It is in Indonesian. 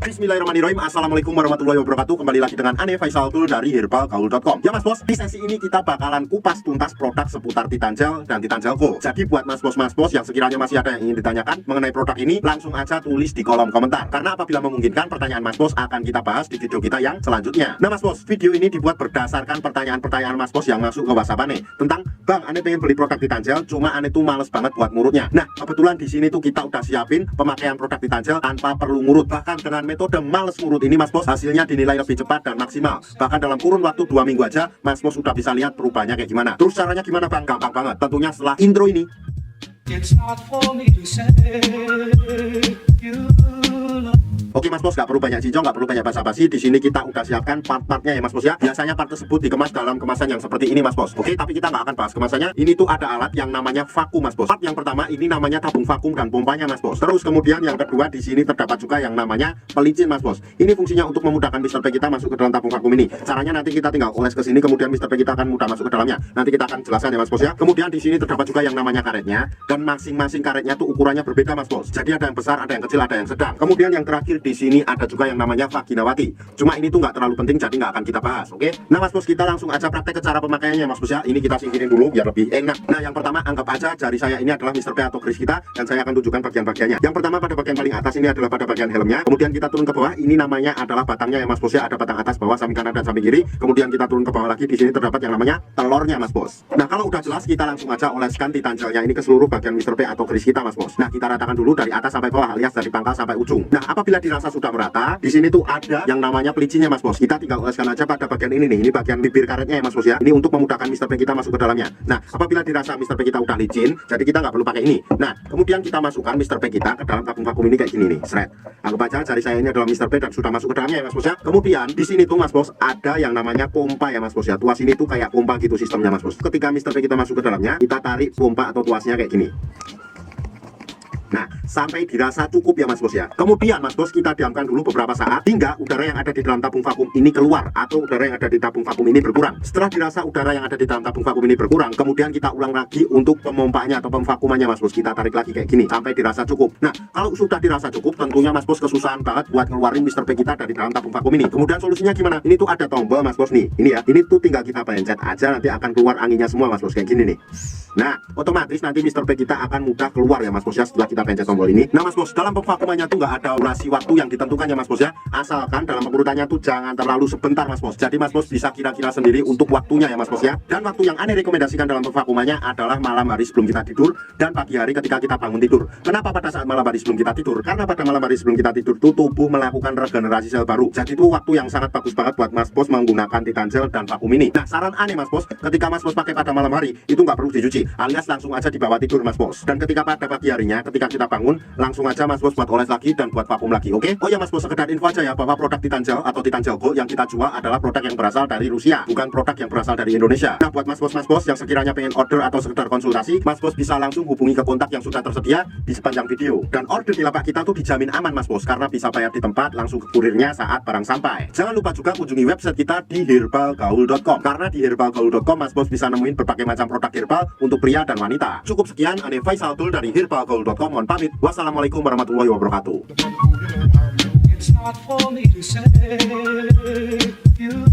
Bismillahirrahmanirrahim. Assalamualaikum warahmatullahi wabarakatuh. Kembali lagi dengan Ane Faisal Tool dari herbalgaul.com. Ya mas bos, di sesi ini kita bakalan kupas tuntas produk seputar Titan Gel dan Titan Gel Go. Jadi buat mas bos yang sekiranya masih ada yang ingin ditanyakan mengenai produk ini, langsung aja tulis di kolom komentar. Karena apabila memungkinkan, pertanyaan mas bos akan kita bahas di video kita yang selanjutnya. Nah mas bos, video ini dibuat berdasarkan pertanyaan-pertanyaan mas bos yang masuk ke WhatsApp Ane tentang, Bang, Ane pengen beli produk Titan Gel, cuma Ane tuh males banget buat ngurutnya. Nah, kebetulan di sini tuh kita udah siapin pemakaian produk Titan Gel tanpa perlu ngurut. Bahkan dengan metode males ngurut ini mas bos, hasilnya dinilai lebih cepat dan maksimal. Bahkan dalam kurun waktu 2 minggu aja mas bos udah bisa lihat perubahannya kayak gimana. Terus caranya gimana bang? Gampang banget, tentunya setelah intro ini. Oke mas bos, gak perlu banyak cincong, gak perlu banyak basa-basi. Di sini kita udah siapkan part-partnya ya mas bos ya. Biasanya part tersebut dikemas dalam kemasan yang seperti ini mas bos. Oke, tapi kita nggak akan bahas kemasannya. Ini tuh ada alat yang namanya vakum mas bos. Part yang pertama ini namanya tabung vakum dan pompanya mas bos. Terus kemudian yang kedua di sini terdapat juga yang namanya pelicin mas bos. Ini fungsinya untuk memudahkan Mr. P kita masuk ke dalam tabung vakum ini. Caranya nanti kita tinggal oles ke sini, kemudian Mr. P kita akan mudah masuk ke dalamnya. Nanti kita akan jelaskan ya mas bos ya. Kemudian di sini terdapat juga yang namanya karetnya, dan masing-masing karetnya tuh ukurannya berbeda mas bos. Jadi ada yang besar, ada yang kecil, ada yang sedang. Kemudian yang terakhir di sini ada juga yang namanya vaginawati. Cuma ini tuh nggak terlalu penting, jadi nggak akan kita bahas. Oke, nah mas bos, kita langsung aja praktek ke cara pemakaiannya mas bos ya. Ini kita singkirin dulu biar lebih enak. Nah yang pertama, anggap aja jari saya ini adalah Mr. P atau kris kita, dan saya akan tunjukkan bagian-bagiannya. Yang pertama pada bagian paling atas ini adalah pada bagian helmnya. Kemudian kita turun ke bawah, ini namanya adalah batangnya ya mas bos ya. Ada batang atas, bawah, samping kanan dan samping kiri. Kemudian kita turun ke bawah lagi, di sini terdapat yang namanya telurnya mas bos. Nah kalau udah jelas, kita langsung aja oleskan Titan Gelnya ini ke seluruh bagian Mr. P atau kris kita mas bos. Nah kita ratakan dulu dari atas sampai bawah, alias dari pangkal sampai ujung. Nah apabila dirasa sudah merata, di sini tuh ada yang namanya pelicinnya mas bos. Kita tinggal oleskan aja pada bagian ini nih. Ini bagian bibir karetnya ya mas bos ya. Ini untuk memudahkan Mr. P kita masuk ke dalamnya. Nah apabila dirasa Mr. P kita udah licin, jadi kita nggak perlu pakai ini. Nah kemudian kita masukkan Mr. P kita ke dalam tabung vakum ini kayak gini nih, seret. Anggap aja jari saya ini adalah Mr. P dan sudah masuk ke dalamnya ya mas bos ya. Kemudian di sini tuh mas bos ada yang namanya pompa ya mas bos ya. Tuas ini tuh kayak pompa gitu sistemnya mas bos. Ketika Mr. P kita masuk ke dalamnya, kita tarik pompa atau tuasnya kayak gini. Nah, sampai dirasa cukup ya mas bos ya. Kemudian mas bos, kita diamkan dulu beberapa saat hingga udara yang ada di dalam tabung vakum ini keluar, atau udara yang ada di tabung vakum ini berkurang. Setelah dirasa udara yang ada di dalam tabung vakum ini berkurang, kemudian kita ulang lagi untuk pemompanya atau pemvakumannya mas bos. Kita tarik lagi kayak gini sampai dirasa cukup. Nah, kalau sudah dirasa cukup, tentunya mas bos kesusahan banget buat ngeluarin Mr. P kita dari dalam tabung vakum ini. Kemudian solusinya gimana? Ini tuh ada tombol mas bos nih. Ini ya. Ini tuh tinggal kita pencet aja, nanti akan keluar anginnya semua mas bos kayak gini nih. Nah, otomatis nanti Mr. P kita akan mudah keluar ya mas bos ya setelah kita pencet tombol ini. Nah mas bos, dalam pemvakumannya tuh nggak ada durasi waktu yang ditentukan ya mas bos ya. Asalkan dalam pengurutannya tuh jangan terlalu sebentar mas bos. Jadi mas bos bisa kira-kira sendiri untuk waktunya ya mas bos ya. Dan waktu yang Ane rekomendasikan dalam pemvakumannya adalah malam hari sebelum kita tidur dan pagi hari ketika kita bangun tidur. Kenapa pada saat malam hari sebelum kita tidur? Karena pada malam hari sebelum kita tidur tuh tubuh melakukan regenerasi sel baru. Jadi itu waktu yang sangat bagus banget buat mas bos menggunakan Titan Gel dan vakum ini. Nah saran Ane mas bos, ketika mas bos pakai pada malam hari itu nggak perlu dicuci, alias langsung aja dibawa tidur mas bos. Dan ketika pada pagi harinya, ketika kita bangun, langsung aja mas bos buat oles lagi dan buat vakum lagi. Oke? Oh ya mas bos, sekedar info aja ya bahwa produk Titan Gel atau Titan Gel Go yang kita jual adalah produk yang berasal dari Rusia, bukan produk yang berasal dari Indonesia. Nah buat mas bos yang sekiranya pengen order atau sekedar konsultasi, mas bos bisa langsung hubungi ke kontak yang sudah tersedia di sepanjang video. Dan order di lapak kita tuh dijamin aman mas bos, karena bisa bayar di tempat langsung ke kurirnya saat barang sampai. Jangan lupa juga kunjungi website kita di herbalgaul.com, karena di herbalgaul.com mas bos bisa nemuin berbagai macam produk herbal untuk pria dan wanita. Cukup sekian, Ane Faisal Tool dari herbalgaul.com. Mohon pamit. Wassalamualaikum warahmatullahi wabarakatuh. It's not for me to say you